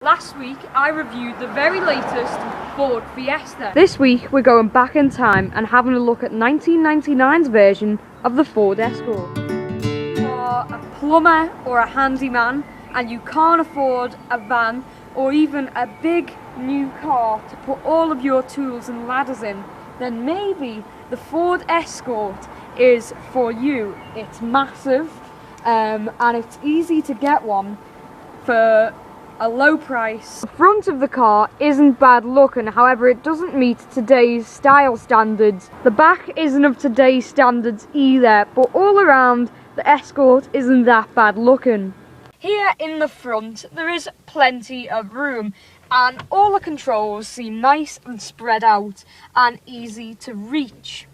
Last week I reviewed the very latest Ford Fiesta. This week we're going back in time and having a look at 1999's version of the Ford Escort. If you are a plumber or a handyman and you can't afford a van or even a big new car to put all of your tools and ladders in, then maybe the Ford Escort is for you. It's massive and it's easy to get one for a low price. The front of the car isn't bad looking, however it doesn't meet today's style standards. The back isn't of today's standards either, but all around the Escort isn't that bad looking. Here in the front there is plenty of room and all the controls seem nice and spread out and easy to reach.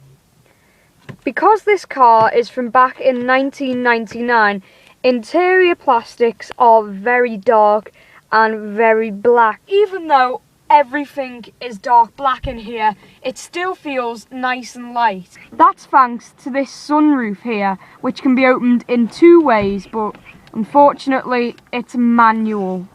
Because this car is from back in 1999, interior plastics are very dark and very black. Even though everything is dark black in here, it still feels nice and light. That's thanks to this sunroof here, which can be opened in two ways, but unfortunately it's manual.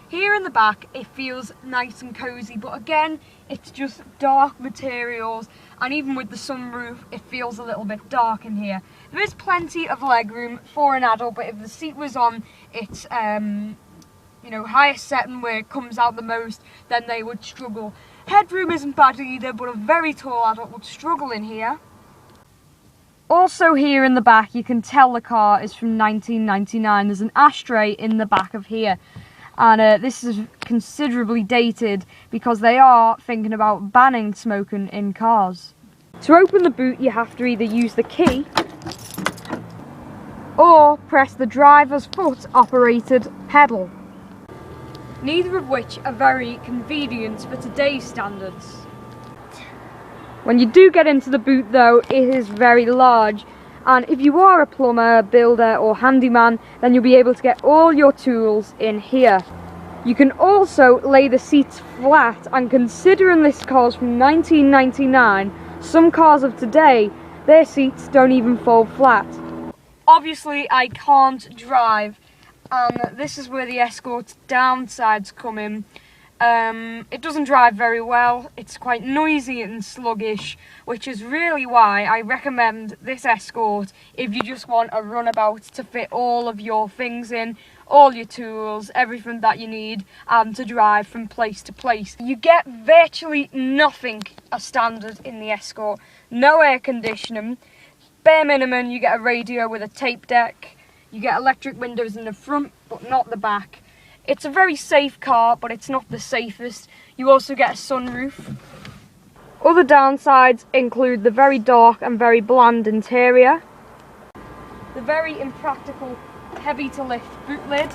Here in the back it feels nice and cozy, but again it's just dark materials, and even with the sunroof it feels a little bit dark in here. There is plenty of legroom for an adult, but if the seat was on its highest setting where it comes out the most, then they would struggle. Headroom isn't bad either, but a very tall adult would struggle in here. Also here in the back you can tell the car is from 1999. There's an ashtray in the back of here, and this is considerably dated because they are thinking about banning smoking in cars. To open the boot you have to either use the key or press the driver's foot operated pedal, neither of which are very convenient for today's standards. When you do get into the boot though, it is very large, and if you are a plumber, builder or handyman, then you'll be able to get all your tools in here. You can also lay the seats flat, and considering this car's from 1999, some cars of today, their seats don't even fold flat. Obviously I can't drive, and this is where the Escort's downsides come in. It doesn't drive very well, it's quite noisy and sluggish, which is really why I recommend this Escort if you just want a runabout to fit all of your things in, all your tools, everything that you need, and to drive from place to place. You get virtually nothing as standard in the Escort. No air conditioning, bare minimum you get a radio with a tape deck, you get electric windows in the front but not the back. It's a very safe car, but it's not the safest. You also get a sunroof. Other downsides include the very dark and very bland interior, the very impractical heavy to lift boot lid,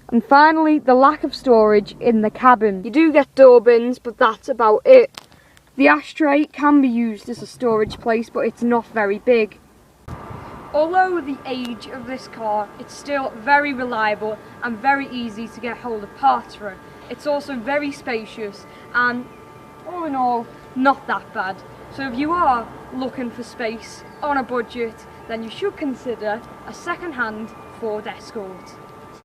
and finally the lack of storage in the cabin. You do get door bins, but that's about it. The ashtray can be used as a storage place, but it's not very big. Although the age of this car, it's still very reliable and very easy to get hold of parts for it. It's also very spacious and all in all not that bad. So if you are looking for space on a budget, then you should consider a second-hand Ford Escort.